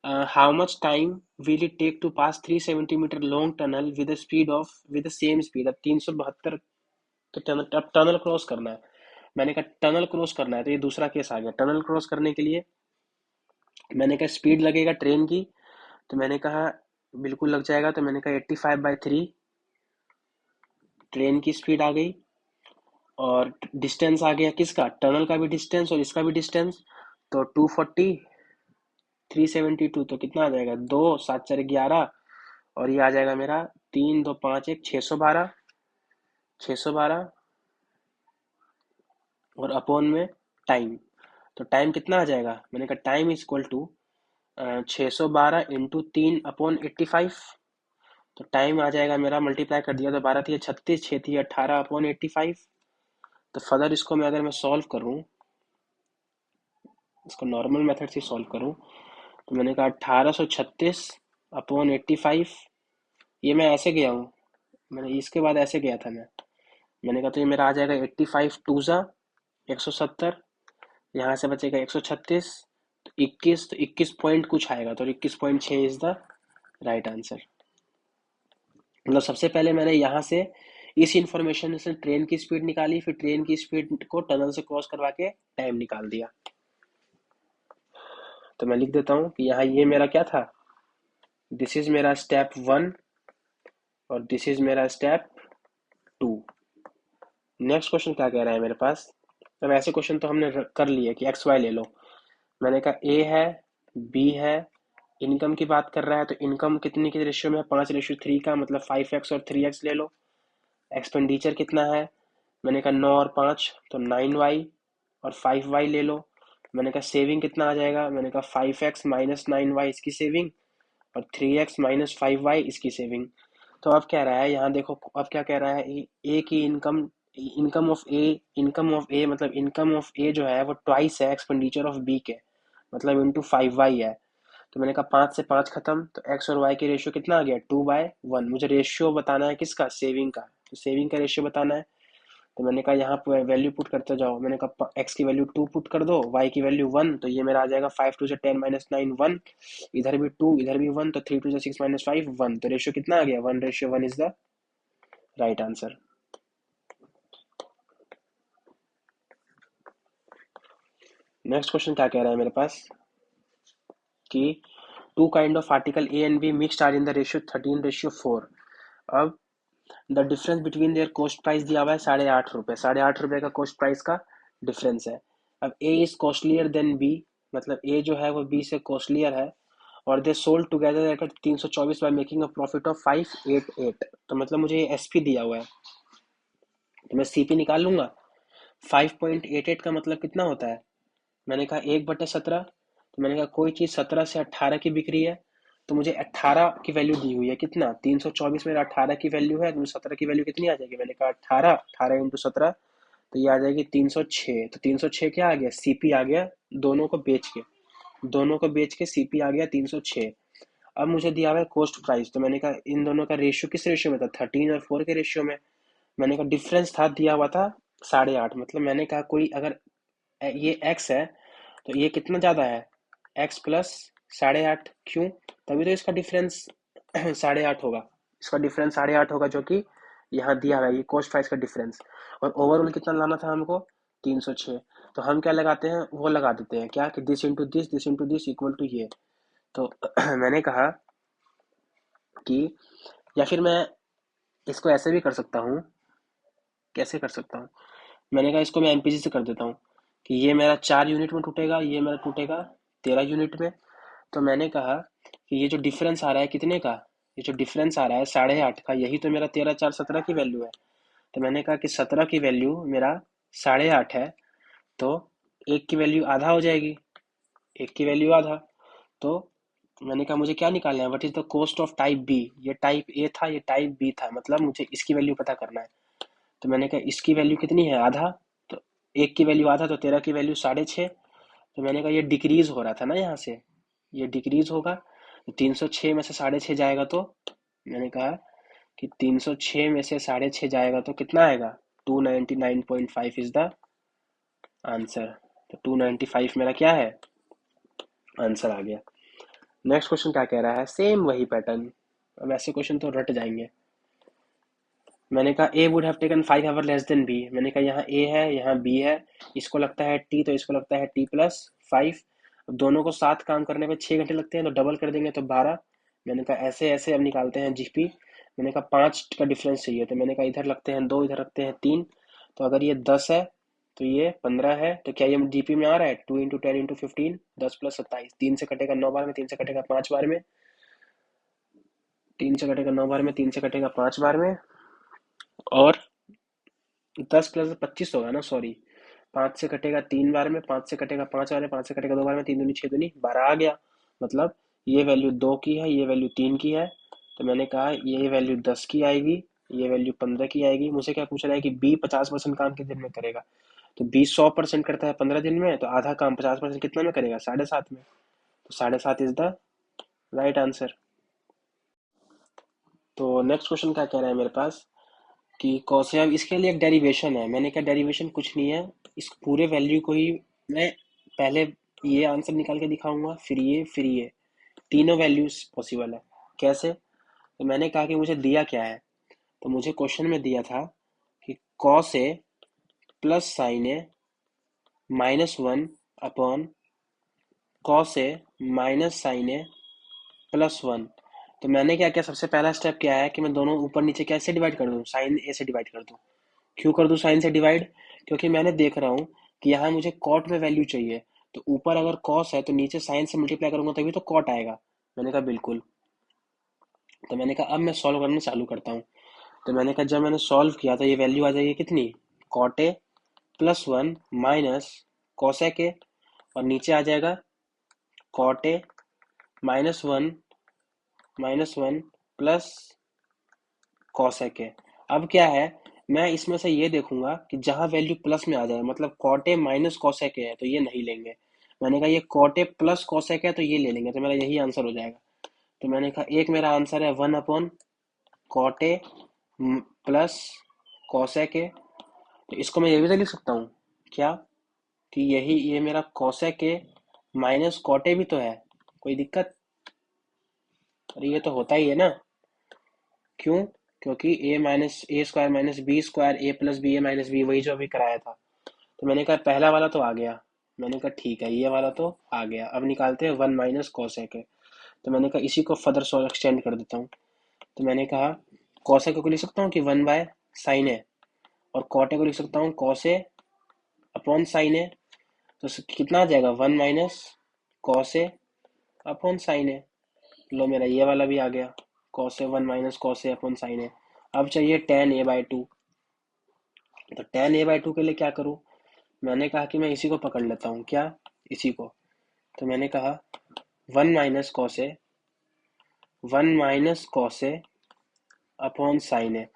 S1: how much time will it take to pass 370 metre long tunnel with speed of with same speed. अब 372, तो टनल, अब टनल क्रॉस करना है। मैंने कहा टनल क्रॉस करना है, तो ये दूसरा केस आ गया। टनल क्रॉस करने के लिए मैंने कहा स्पीड लगेगा ट्रेन की, तो मैंने कहा बिल्कुल लग जाएगा। तो मैंने कहा 85/3 ट्रेन की स्पीड आ गई, और डिस्टेंस आ गया किसका, टनल का भी डिस्टेंस और इसका भी डिस्टेंस। तो 240, 372, तो कितना आ जाएगा, 2 7 4 11, और ये आ जाएगा मेरा 3 2 5 1 612, 612, और अपॉन में टाइम। तो टाइम कितना आ जाएगा, मैंने कहा टाइम इज इक्वल टू 612 × 3/85। तो टाइम आ जाएगा मेरा, मल्टीप्लाई कर दिया तो 12 थी 36, 6 थी 18/85। तो फर्दर इसको मैं अगर मैं सॉल्व करूँ, इसको नॉर्मल मेथड से सॉल्व करूँ, तो मैंने कहा 1836/85। ये मैं ऐसे गया हूँ, मैंने इसके बाद ऐसे गया था मैंने कहा तो ये मेरा आ जाएगा 85 टू ज़ा 170, यहाँ से बचेगा 136, तो 21, तो 21 पॉइंट कुछ आएगा, तो 21.6 इज द राइट आंसर। मतलब सबसे पहले मैंने यहाँ से इस इंफॉर्मेशन से ट्रेन की स्पीड निकाली, फिर ट्रेन की स्पीड को टनल से क्रॉस करवा के टाइम निकाल दिया। तो मैं लिख देता हूँ कि यहाँ ये मेरा क्या था, दिस इज मेरा स्टेप 1 और दिस इज मेरा स्टेप 2। नेक्स्ट क्वेश्चन क्या कह रहा है मेरे पास। अब ऐसे क्वेश्चन तो हमने कर लिए कि एक्स वाई ले लो। मैंने कहा ए है, बी है, इनकम की बात कर रहा है, तो इनकम कितनी की रेशियो में है, 5:3 का, मतलब 5x और 3x ले लो। एक्सपेंडिचर कितना है, मैंने कहा 9 और 5 तो 9y और 5y ले लो। मैंने कहा सेविंग कितना आ जाएगा, मैंने कहा 5x माइनस 9y इसकी सेविंग, और 3x माइनस 5y इसकी सेविंग। तो अब कह रहा है यहाँ देखो, अब क्या कह रहा है, ए की इनकम, इनकम ऑफ ए मतलब इनकम ऑफ ए जो है वो ट्वाइस है एक्सपेंडिचर ऑफ बी के, मतलब इंटू 5y है। तो मैंने कहा 5 से 5 खत्म, तो x और y के रेशियो कितना आ गया 2/1। मुझे रेशियो बताना है किसका, सेविंग का, तो सेविंग का रेशियो बताना है। तो मैंने कहा यहाँ पर वैल्यू पुट करते जाओ। मैंने कहा x की वैल्यू 2 पुट कर दो, y की वैल्यू 1, तो ये मेरा आ जाएगा 5 2 10 माइनस 9 1, इधर भी 2 इधर भी 1, तो 3 2 6 माइनस 5 1, तो रेशियो कितना आ गया 1:1 is the right answer. Next question क्या कह रहा है मेरे पास कि two kind of article A and B mixed are in the ratio 13:4। अब the difference between their cost price दिया हुआ है 8.5 रुपये, 8.5 रुपये का कॉस्ट प्राइस का डिफरेंस है। अब ए इज कॉस्टलियर देन बी, मतलब ए जो है वो बी से कॉस्टलियर है, और they sold together at 324 by making a profit of 588। तो मतलब मुझे ये एसपी दिया हुआ है, तो मैं सीपी निकाल लूंगा। 5.88 का मतलब कितना होता है, मैंने कहा 1/17। तो मैंने कहा कोई चीज़ 17 से 18 की बिक रही है, तो मुझे 18 की वैल्यू दी हुई है, कितना 324 मेरा 18 की वैल्यू है, तो 17 की वैल्यू कितनी आ जाएगी, मैंने कहा 18, 18 × 17, तो ये आ जाएगी 306। तो 306 क्या आ गया, सीपी आ गया, दोनों को बेच के, दोनों को बेच के सीपी आ गया 306। अब मुझे दिया हुआ है कॉस्ट प्राइस, तो मैंने कहा इन दोनों का रेशियो किस रेशियो में था, 13 और 4 के रेशियो में। मैंने कहा डिफरेंस था दिया हुआ था 8.5, मतलब मैंने कहा कोई अगर ये x है तो ये कितना ज़्यादा है, x प्लस 8.5, क्यों, तभी तो इसका डिफरेंस 8.5 होगा, इसका डिफरेंस 8.5 होगा, जो कि यहाँ दिया हुआ है ये कॉस्ट प्राइस का डिफरेंस, और ओवरऑल कितना लाना था हमको, 306। तो हम क्या लगाते हैं, वो लगा देते हैं क्या कि this into this equal to ये। तो मैंने कहा कि, या फिर मैं इसको ऐसे भी कर सकता हूँ, कैसे कर सकता हूँ, मैंने कहा इसको मैं एमपीजी से कर देता हूँ कि ये मेरा 4 यूनिट में टूटेगा, ये मेरा टूटेगा 13 यूनिट में। तो मैंने कहा कि ये जो डिफरेंस आ रहा है कितने का, ये जो डिफरेंस आ रहा है 8.5 का, यही तो मेरा 13 4 17 की वैल्यू है। तो मैंने कहा कि 17 की वैल्यू मेरा 8.5 है, तो एक की वैल्यू आधा हो जाएगी, एक की वैल्यू आधा। तो मैंने कहा मुझे क्या निकालना है, what is the cost of type B, ये टाइप ए था, ये टाइप बी था, मतलब मुझे इसकी वैल्यू पता करना है। तो मैंने कहा इसकी वैल्यू कितनी है, आधा। तो एक की वैल्यू आधा, तो 13 की वैल्यू 6.5। तो मैंने कहा ये डिक्रीज हो रहा था ना यहाँ से, ये डिक्रीज होगा। तो 306 में से 6.5 जाएगा, तो मैंने कहा कि 306 में से 6.5 जाएगा तो कितना आएगा, 299.5 इज द आंसर। तो 295 मेरा क्या है, आंसर आ गया। नेक्स्ट क्वेश्चन क्या कह रहा है, सेम वही पैटर्न। अब ऐसे क्वेश्चन तो रट जाएंगे। मैंने कहा A would have taken 5 hour less than B. मैंने कहा यहाँ ए है, यहाँ बी है, इसको लगता है टी, तो इसको लगता है t+5। अब दोनों को साथ काम करने में 6 घंटे लगते हैं, तो डबल कर देंगे तो 12। मैंने कहा ऐसे ऐसे अब निकालते हैं जीपी। मैंने कहा 5 का डिफरेंस चाहिए, तो मैंने कहा इधर लगते हैं 2, इधर रखते हैं 3। तो अगर ये 10 है तो ये 15 है, तो क्या ये जीपी में आ रहा है, 2 × 10 × 15, 10 + 27। 3 से कटेगा 9 बार में, 3 से कटेगा 5 बार में, 3 से कटेगा 9 बार में, 3 से कटेगा 5 बार में, और 10 + 25 होगा ना, सॉरी। 5 से कटेगा 3 बार में, 5 से कटेगा 5 बार में, 5 से कटेगा 2 बार में, 3 दूनी 6 दूनी 12 आ गया। मतलब ये वैल्यू 2 की है, ये वैल्यू 3 की है। तो मैंने कहा ये वैल्यू 10 की आएगी, ये वैल्यू 15 की आएगी। मुझे क्या पूछ रहा है कि बी 50% काम किस दिन में करेगा। तो बी 100% करता है 15 दिन में, तो आधा काम 50% कितना में करेगा, 7.5 में। तो 7.5 इज द राइट आंसर। तो नेक्स्ट क्वेश्चन क्या कह रहा है मेरे पास कि कौन अब इसके लिए एक डेरिवेशन है। मैंने कहा डेरिवेशन कुछ नहीं है, इस पूरे वैल्यू को ही मैं पहले ये आंसर निकाल के दिखाऊंगा, फिर ये तीनों वैल्यूज पॉसिबल है। कैसे, तो मैंने कहा कि मुझे दिया क्या है, तो मुझे क्वेश्चन में दिया था कि cos A plus sign A -1 upon cos A minus sign ए +1। तो मैंने क्या किया, सबसे पहला स्टेप क्या है कि मैं दोनों ऊपर नीचे कैसे डिवाइड कर दूं, साइन ए से डिवाइड कर दूं। क्यों कर दूं साइन से डिवाइड, क्योंकि मैंने देख रहा हूँ कि यहाँ मुझे कॉट में वैल्यू चाहिए। तो ऊपर अगर कॉस है तो नीचे साइन से मल्टीप्लाई करूंगा तभी तो कॉट आएगा। मैंने कहा बिल्कुल। तो मैंने कहा अब मैं सॉल्व करना चालू करता हूँ। तो मैंने कहा जब मैंने सॉल्व किया तो ये वैल्यू आ जाएगी कितनी, cot A +1 minus cosec A, और नीचे आ जाएगा कॉट ए -1 प्लस कॉसेक है। अब क्या है, मैं इसमें से ये देखूंगा कि जहां वैल्यू प्लस में आ जाए, मतलब कॉट ए माइनस कॉसेक है तो ये नहीं लेंगे। मैंने कहा ये कॉट ए प्लस कॉसेक है तो ये ले लेंगे, तो मेरा यही आंसर हो जाएगा। तो मैंने कहा एक मेरा आंसर है 1/कॉट ए प्लस कॉसेक ए। तो इसको मैं ये भी तो लिख सकता हूँ क्या, कि यही ये मेरा cosec A minus cot A भी तो है, कोई दिक्कत। अरे ये तो होता ही है ना, क्यों, क्योंकि a - a² - b² a + b a - b वही जो अभी कराया था। तो मैंने कहा पहला वाला तो आ गया, मैंने कहा ठीक है ये वाला तो आ गया। अब निकालते हैं 1 माइनस कॉसेक है। तो मैंने कहा इसी को फर्दर सो एक्सटेंड कर देता हूँ। तो मैंने कहा कॉसेक को लिख सकता हूँ कि 1/sin है, और कॉटे को लिख सकता हूँ कॉसे अपॉन साइन है। तो कितना आ जाएगा, 1 माइनस कॉसे अपॉन साइन है। लो मेरा ये वाला भी आ गया, कॉसे 1 माइनस कॉसे अपॉन साइन है। अब चाहिए tan a/2। तो tan a/2 के लिए क्या करूँ, मैंने कहा कि मैं इसी को पकड़ लेता हूँ, क्या, इसी को। तो मैंने कहा 1 माइनस कॉसे अपॉन साइन है।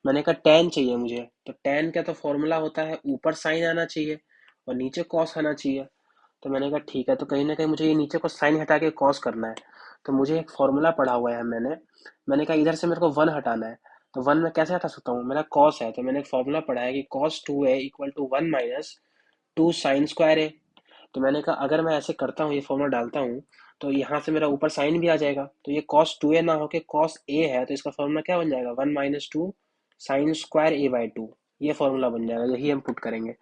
S1: मैंने कहा tan चाहिए मुझे, तो tan का तो फॉर्मूला होता है ऊपर साइन आना चाहिए और नीचे कॉस आना चाहिए। तो मैंने कहा ठीक है, तो कहीं ना कहीं मुझे ये नीचे को साइन हटा के कॉस करना है। तो मुझे एक फॉर्मूला पढ़ा हुआ है मैंने कहा इधर से मेरे को 1 हटाना है। तो 1 मैं कैसे हटा सकता हूँ, मेरा कॉस है, तो मैंने एक फॉर्मूला पढ़ा है कि cos 2a = 1 minus 2 sin² a। तो मैंने कहा अगर मैं ऐसे करता हूँ, ये फॉर्मूला डालता हूँ, तो यहाँ से मेरा ऊपर साइन भी आ जाएगा। तो ये cos 2a ना होके cos a है, तो इसका फॉर्मूला क्या बन जाएगा, 1 minus 2 sine square A by to, ये फॉर्मूला बन जाएगा, यही हम पुट करेंगे।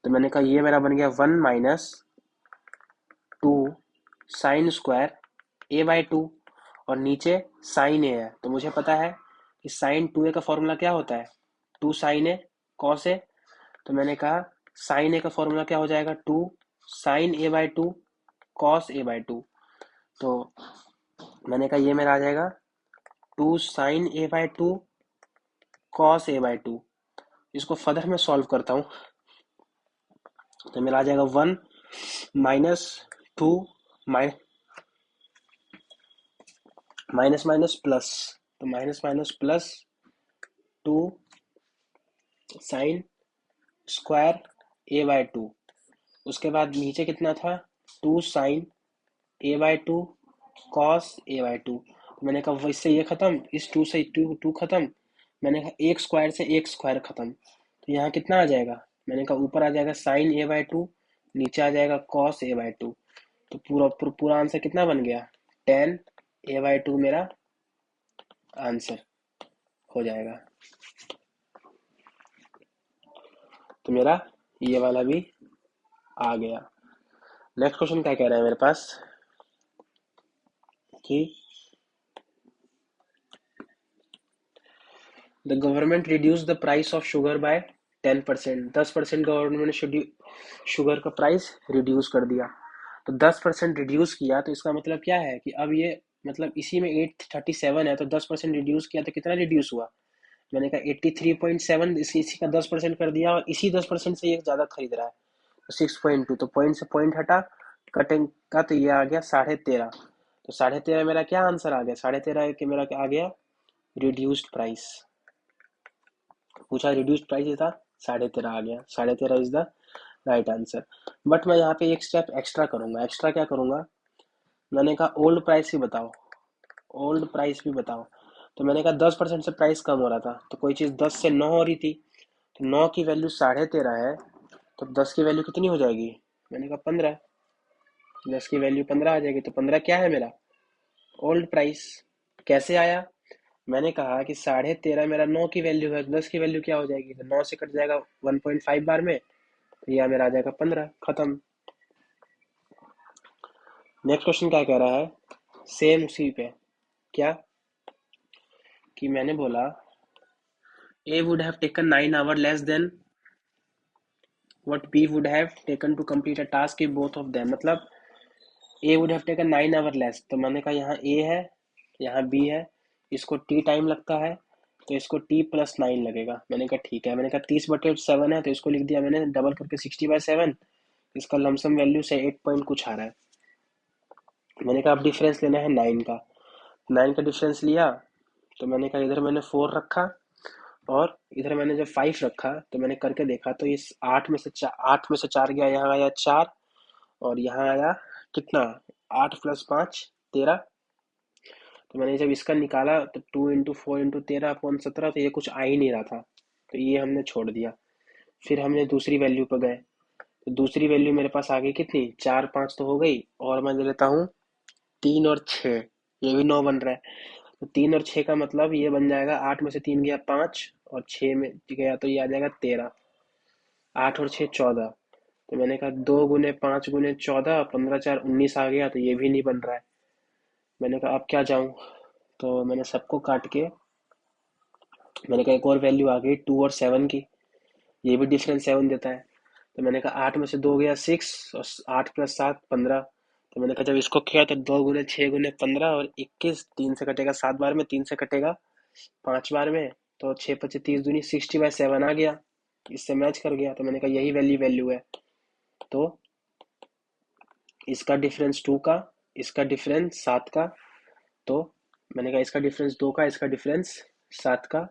S1: तो मैंने कहा ये मेरा बन गया 1 minus 2 sine square A by to, और नीचे साइन ए है, तो मुझे पता है कि साइन 2a का फॉर्मूला क्या होता है, 2 साइन ए कॉस ए। तो मैंने कहा साइन ए का फॉर्मूला क्या हो जाएगा, 2 sine A by two cos A by two. तो मैंने कहा ये मेरा आ जाएगा 2 sine A by two cos A by two. इसको फर्दर मैं सॉल्व करता हूँ, तो मेरा आ जाएगा 1 माइनस 2 माइनस माइनस प्लस, तो minus minus plus 2 sine square A by two. उसके बाद नीचे कितना था, 2 sine A by two cos A by two. मैंने कहा इससे ये खत्म, इस 2 से 2 खत्म, मैंने कहा एक स्क्वायर से एक स्क्वायर खत्म, तो यहाँ कितना आ जाएगा, मैंने कहा ऊपर आ जाएगा साइन ए बाई टू, नीचे आ जाएगा कॉस ए बाई टू। तो पूरा आंसर कितना बन गया, 10 ए बाई टू मेरा आंसर हो जाएगा। तो मेरा ये वाला भी आ गया। नेक्स्ट क्वेश्चन क्या कह रहा है मेरे पास कि the government reduce the price of sugar bye 10%, 10% government ने शुगर का प्राइस रिड्यूस कर दिया। तो 10% रिड्यूस किया, तो इसका मतलब क्या है कि अब ये मतलब इसी में 837 है, तो 10% रिड्यूस किया तो कितना रिड्यूस हुआ, मैंने कहा 83.7, इसी का 10% कर दिया, और इसी 10% से ये ज़्यादा खरीद रहा है, तो 6.2, तो पॉइंट से पॉइंट हटा, कटिंग का, तो ये आ गया 13.5। तो 13.5 मेरा क्या आंसर आ गया, 13.5 के मेरा क्या आ गया, रिड्यूस्ड प्राइस। पूछा रिड्यूस्ड प्राइस था, 13.5 आ गया, 13.5 is the right answer. But मैं यहाँ पे एक स्टेप एक्स्ट्रा करूंगा, एक्स्ट्रा क्या करूंगा, मैंने कहा ओल्ड प्राइस भी बताओ, ओल्ड प्राइस भी बताओ। तो मैंने कहा 10% से प्राइस कम हो रहा था, तो कोई चीज़ 10 से 9 हो रही थी, तो 9 की वैल्यू 13.5 है, तो 10 की वैल्यू कितनी हो जाएगी, मैंने कहा 15, 10 की वैल्यू 15 आ जाएगी, तो 15 क्या है मेरा ओल्ड प्राइस। कैसे आया, मैंने कहा कि 13.5 मेरा 9 की वैल्यू है, तो 10 की वैल्यू क्या हो जाएगी, तो 9 से कट जाएगा 1.5 बार में, तो यह मेरा आ जाएगा 15, खत्म। नेक्स्ट क्वेश्चन क्या कह रहा है, सेम उसी पे, क्या कि मैंने बोला A would have taken 9 hours less than what B would have taken to complete a task if both of them, मतलब A would have taken 9 hours less, तो मैंने कहा यहाँ A है यहाँ B है, इसको T टाइम लगता है, तो इसको T प्लस 9 लगेगा। मैंने कहा ठीक है, मैंने कहा 30/7 है, तो इसको लिख दिया मैंने डबल करके 60/7, इसका लमसम वैल्यू से 8 पॉइंट कुछ आ रहा है। मैंने कहा अब डिफरेंस लेना है 9 का, 9 का डिफरेंस लिया, तो मैंने कहा इधर मैंने 4 रखा, और इधर मैंने जब 5 रखा, तो मैंने करके देखा, तो इस 8 में से 4 गया, यहाँ आया 4, और यहाँ आया कितना, 8 + 5 13। तो मैंने जब इसका निकाला, तो 2 × 4 × 13/17, तो ये कुछ आ ही नहीं रहा था, तो ये हमने छोड़ दिया। फिर हमने दूसरी वैल्यू पर गए, तो दूसरी वैल्यू मेरे पास आ गई कितनी, 4 5 तो हो गई, और मैं ले लेता हूँ 3 और 6, ये भी 9 बन रहा है, तो 3 और 6 का मतलब ये बन जाएगा, 8 में से 3 गया 5, और 6 में गया तो ये आ जाएगा 13, 8 और 6 14। तो मैंने कहा 2 × 5 × 14, 15×4 19 आ गया, तो ये भी नहीं बन रहा है। मैंने कहा अब क्या जाऊं, तो मैंने सबको काट के, मैंने कहा एक और वैल्यू आ गई 2 और 7 की, ये भी डिफरेंस 7 देता है। तो मैंने कहा 8 में से 2 गया 6, और 8 + 7 15। तो मैंने कहा जब इसको किया, तो 2 × 6 × 15 और 21, 3 से कटेगा 7 बार में, 3 से कटेगा 5 बार में, तो 6 × 25 = 30, 60/7 आ गया, इससे मैच कर गया। तो मैंने कहा यही वैल्यू है, तो इसका डिफरेंस 2 का, इसका डिफरेंस 7 का, तो मैंने कहा इसका डिफरेंस 2 का, इसका डिफरेंस 7 का।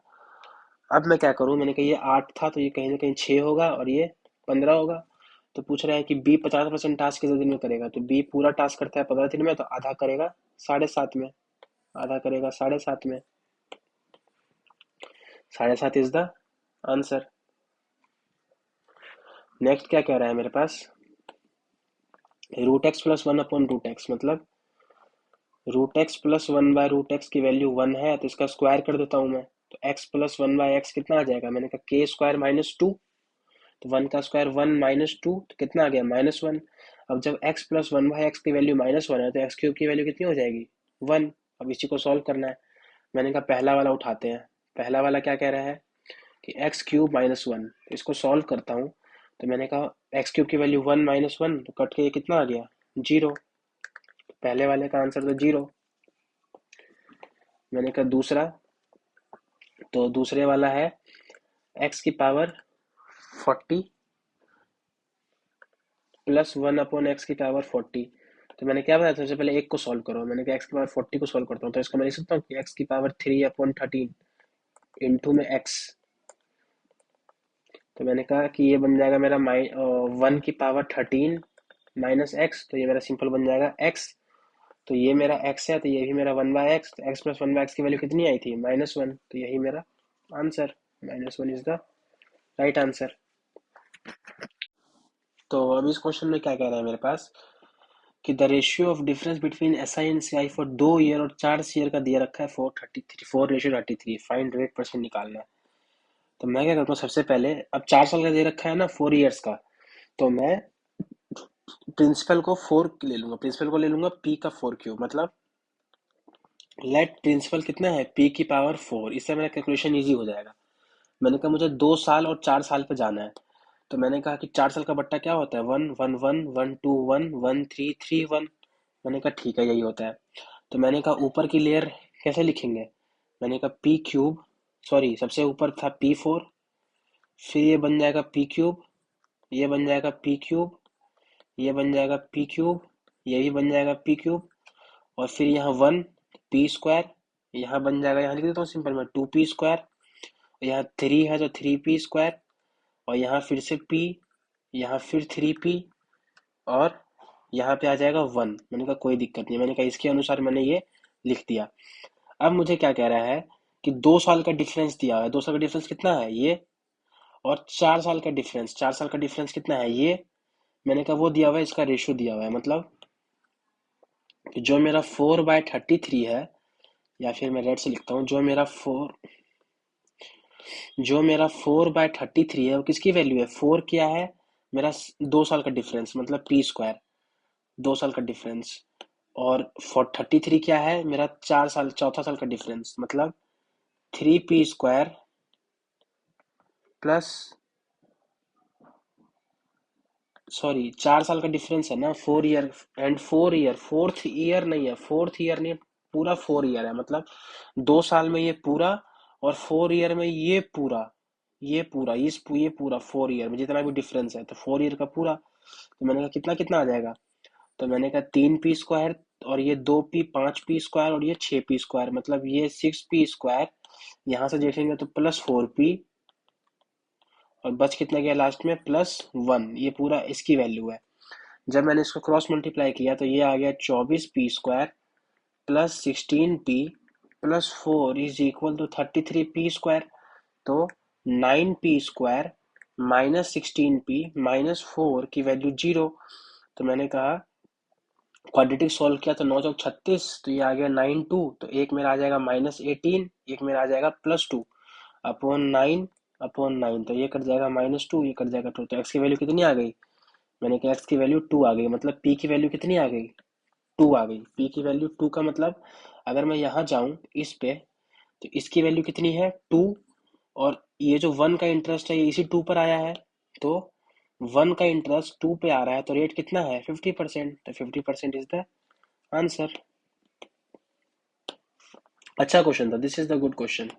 S1: अब मैं क्या करूं, मैंने कहा ये 8 था, तो ये कहीं ना कहीं 6 होगा, और ये 15 होगा। तो पूछ रहा है कि बी 50% टास्क कितने दिन में करेगा, तो बी पूरा टास्क करता है 15 दिन में, तो आधा करेगा 7.5 में, आधा करेगा 7.5 में, 7.5 इज द आंसर। नेक्स्ट क्या कह रहा है मेरे पास, √x + 1/√x, मतलब √x + 1/√x की वैल्यू 1 है, तो इसका स्क्वायर कर देता हूं मैं, तो x plus one by x कितना आ जाएगा, मैंने कहा के स्क्वायर माइनस टू, तो वन का स्क्वायर वन माइनस टू, तो कितना आ गया -1। अब जब x plus one by x की वैल्यू -1 है तो एक्स क्यूब की वैल्यू कितनी हो जाएगी 1। अब इसी को सॉल्व करना है। मैंने कहा पहला वाला उठाते हैं। पहला वाला क्या कह रहा है कि एक्स क्यूब -1, तो इसको सॉल्व करता हूँ। तो मैंने कहा एक्स क्यूब की वैल्यू 1 -1, तो कट के ये कितना आ गया 0। पहले वाले का आंसर तो 0। मैंने कहा दूसरा, तो दूसरे वाला है एक्स की पावर 40 प्लस 1/x की पावर 40। तो मैंने क्या बताया था, सबसे पहले एक को सॉल्व करो। मैंने कहा एक्स की पावर 40 को सॉल्व करता हूँ, तो इसको मैं लिख सकता हूँ कि एक्स की पावर 3/13 इंटू में एक्स। तो मैंने कहा कि ये बन जाएगा मेरा 1/13 माइनस एक्स, तो ये मेरा सिंपल बन जाएगा एक्स। तो ये मेरा एक्स है, तो ये भी मेरा 1/x, तो एक्स प्लस 1/x की वैल्यू कितनी आई थी -1, तो यही मेरा answer -1 is the right answer. तो अब इस क्वेश्चन में क्या कह रहा है मेरे पास कि the ratio of difference between S I and C I for 2 year और 4 ईयर का दिया रखा है 4:33 फाइंड रेट परसेंट निकालना है। तो मैं क्या करता हूँ, सबसे पहले अब 4 साल का दे रखा है ना 4 ईयर्स का, तो मैं प्रिंसिपल को 4 ले लूंगा, प्रिंसिपल को ले लूंगा p का 4 क्यूब, मतलब लेट प्रिंसिपल कितना है p की पावर 4। इससे मेरा कैलकुलेशन इजी हो जाएगा। मैंने कहा मुझे 2 साल और 4 साल पे जाना है, तो मैंने कहा कि 4 साल का बट्टा क्या होता है 1 1 1 1 2 1 1 3 3 1। मैंने कहा ठीक है यही होता है। तो मैंने कहा ऊपर की लेयर कैसे लिखेंगे, मैंने कहा पी क्यूब, सॉरी सबसे ऊपर था p4, फिर ये बन जाएगा पी क्यूब, ये बन जाएगा पी क्यूब, ये बन जाएगा पी क्यूब, ये भी बन जाएगा पी क्यूब, और फिर यहाँ 1 p² यहाँ बन जाएगा, यहाँ लिख देता हूँ सिंपल में 2p², यहाँ 3 है तो 3p², और यहाँ फिर से p, यहाँ फिर 3p, और यहाँ पे आ जाएगा 1। मैंने कहा कोई दिक्कत नहीं, मैंने कहा इसके अनुसार मैंने ये लिख दिया। अब मुझे क्या कह रहा है कि 2 साल का डिफरेंस दिया हुआ है, 2 साल का डिफरेंस कितना है ये, और 4 साल का डिफरेंस, 4 साल का डिफरेंस कितना है ये। मैंने कहा वो दिया हुआ है, इसका रेशियो दिया हुआ है, मतलब कि जो मेरा 4/33 है, या फिर मैं रेड से लिखता हूँ, जो मेरा 4/33 है वो किसकी वैल्यू है, 4 क्या है मेरा 2 साल का डिफरेंस, मतलब p², 2 साल का डिफरेंस। और 433 क्या है मेरा 4 साल, चौथा साल का डिफरेंस, मतलब 3p² प्लस, सॉरी 4 साल का डिफरेंस है ना, 4 year and 4 year, fourth year नहीं है, फोर्थ ईयर नहीं है, पूरा 4 ईयर है, मतलब 2 साल में ये पूरा, और 4 ईयर में ये पूरा 4 ईयर में जितना भी डिफरेंस है, तो 4 ईयर का पूरा। तो मैंने कहा कितना कितना आ जाएगा, तो मैंने कहा 3p², और ये 2p, 5p², और ये 6p², मतलब ये 6p²। यहाँ से देखेंगे तो +4p, और बच कितना गया लास्ट में +1, ये पूरा इसकी वैल्यू है। जब मैंने इसको क्रॉस मल्टीप्लाई किया तो ये आ गया 24p² plus 16p plus 4 is equal to 33p²। तो 9p² -16p -4 की वैल्यू 0। तो मैंने कहा क्वाड्रेटिक सॉल्व किया तो 9 × 36, तो ये आ गया 9 2, तो एक मेरा आ जाएगा -18, एक मेरा आ जाएगा +2 अपॉन 9, तो ये कट जाएगा -2, ये कट जाएगा 2, तो एक्स की वैल्यू कितनी आ गई, मैंने कहा एक्स की वैल्यू 2 आ गई, मतलब पी की वैल्यू कितनी आ गई 2 आ गई। पी की वैल्यू 2 का मतलब अगर मैं यहाँ जाऊँ इस पे, तो इसकी वैल्यू कितनी है 2, और ये जो 1 का इंटरेस्ट है ये इसी 2 पर आया है, तो 1 का इंटरेस्ट 2 पे आ रहा है, तो रेट कितना है 50%, तो 50% इज द आंसर। अच्छा क्वेश्चन था, this is the good question.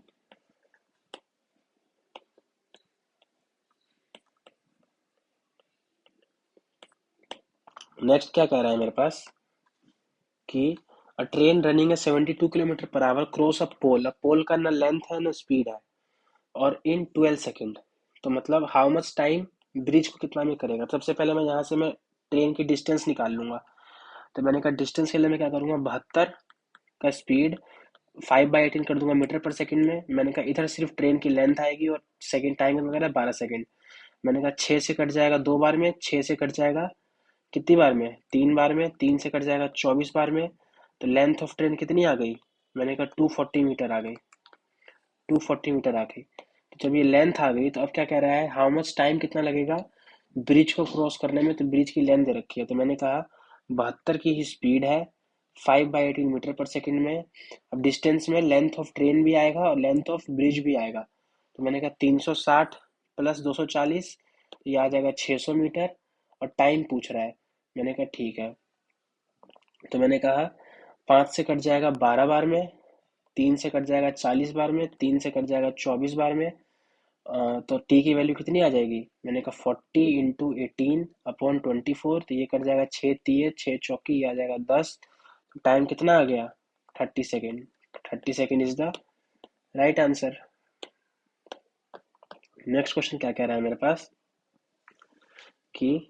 S1: Next क्या कह रहा है मेरे पास कि अ ट्रेन रनिंग है 72 किलोमीटर पर आवर क्रॉस अ पोल, पोल का ना लेंथ है ना स्पीड है, और इन 12 सेकेंड, तो मतलब हाउ मच टाइम ब्रिज को कितना में करेगा। सबसे पहले मैं यहाँ से मैं ट्रेन की डिस्टेंस निकाल लूंगा। तो मैंने कहा डिस्टेंस के लिए मैं क्या करूंगा, 72 का स्पीड 5/18 कर दूंगा मीटर पर सेकंड में। मैंने कहा इधर सिर्फ ट्रेन की लेंथ आएगी, और सेकंड टाइम वगैरह 12 सेकंड। मैंने कहा 6 से कट जाएगा 2 बार में, 6 से कट जाएगा कितनी बार में 3 बार में, 3 से कट जाएगा 24 बार में। तो लेंथ ऑफ ट्रेन कितनी आ गई, मैंने कहा 240 मीटर आ गई, 240 मीटर आ गई। तो जब ये लेंथ आ गई तो अब क्या कह रहा है, हाउ मच टाइम कितना लगेगा ब्रिज को क्रॉस करने में। तो ब्रिज की लेंथ दे रखी है, तो मैंने कहा 72 की ही स्पीड है 5/18 मीटर पर सेकंड में। अब डिस्टेंस में लेंथ ऑफ ट्रेन भी आएगा और लेंथ ऑफ ब्रिज भी आएगा। तो मैंने कहा 360 प्लस 240, तो ये आ जाएगा 600 मीटर। और टाइम पूछ रहा है, मैंने कहा ठीक है। तो मैंने कहा 5 से कट जाएगा 12 बार में, 3 से कट जाएगा 40 बार में, 3 से कट जाएगा 24 बार में। तो टी की वैल्यू कितनी आ जाएगी, मैंने कहा 40 × 18/24, तो ये कट जाएगा 6 तिये 6 चौकी, ये आ जाएगा 10। तो टाइम कितना आ गया, 30 second. 30 second is the right answer. Next question क्या कह रहा है मेरे पास कि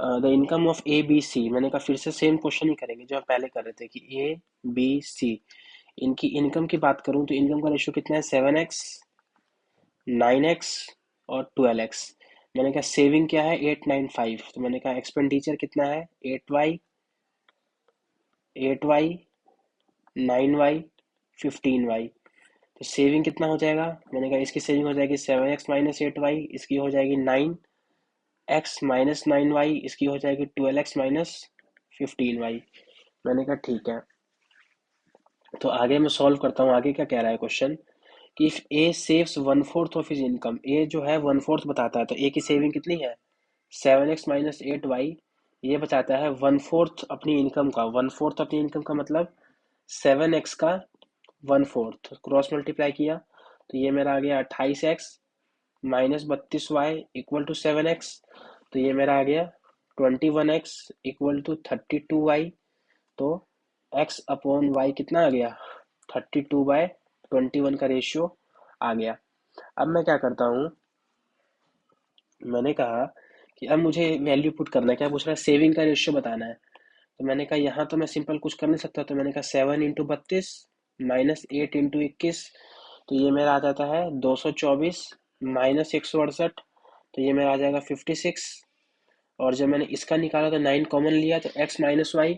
S1: the income of A B C. मैंने कहा फिर से सेम क्वेश्चन ही करेंगे जो हम पहले कर रहे थे कि ए बी सी, इनकी इनकम की बात करूं तो इनकम का रेशियो कितना है, 7x 9x और 12x। मैंने कहा सेविंग क्या है, 895। तो मैंने कहा एक्सपेंडिचर कितना है, 8y 9y 15y। तो सेविंग कितना हो जाएगा, मैंने कहा इसकी सेविंग हो जाएगी 7x माइनस 8y, इसकी हो जाएगी 9x माइनस 9y, इसकी हो जाएगी 12x माइनस 15y। मैंने कहा ठीक है। तो आगे मैं सॉल्व करता हूँ, आगे क्या कह रहा है क्वेश्चन कि if A saves 1/4 of his income. A जो है 1/4 बताता है, तो ए की सेविंग कितनी है, 7x माइनस 8y। ये बताता है 1/4 अपनी इनकम का। 1/4 अपनी इनकम का मतलब 7x का 1/4 क्रॉस मल्टीप्लाई किया, तो ये मेरा आ गया 28x minus 32y equal to 7x। तो ये मेरा आ गया 21x इक्वल टू 32y। तो x अपॉन वाई कितना आ गया, 32/21 का रेशियो आ गया। अब मैं क्या करता हूँ, मैंने कहा कि अब मुझे वैल्यू पुट करना है। क्या पूछ रहा है, सेविंग का रेशियो बताना है। तो मैंने कहा यहाँ तो मैं सिंपल कुछ कर नहीं सकता, तो मैंने कहा 7 × 32 माइनस 8 × 21। तो ये मेरा आ जाता है 224 माइनस 168, तो ये मेरा आ जाएगा 56। और जब मैंने इसका निकाला तो 9 कॉमन लिया, तो x माइनस वाई,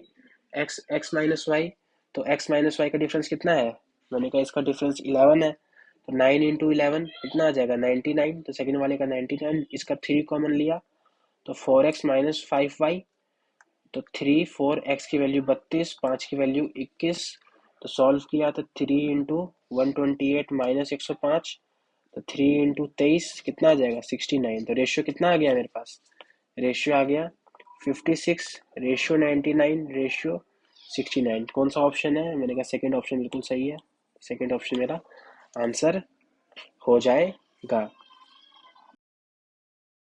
S1: तो x माइनस वाई का डिफरेंस कितना है, मैंने कहा इसका डिफरेंस 11 है। तो 9 × 11 कितना आ जाएगा, 99। तो सेकंड वाले का 99, इसका 3 कॉमन लिया, तो 4x माइनस 5y। तो 3 4x की वैल्यू 32, 5 की वैल्यू 21। तो सॉल्व किया तो 3 × 128 माइनस 105, तो 3 × 23 कितना आ जाएगा, 69। तो रेशियो कितना आ गया मेरे पास, रेशियो आ गया 56, रेशियो 99, रेशियो 69। कौन सा ऑप्शन है, मैंने कहा सेकंड ऑप्शन बिल्कुल सही है। सेकंड ऑप्शन मेरा आंसर हो जाएगा।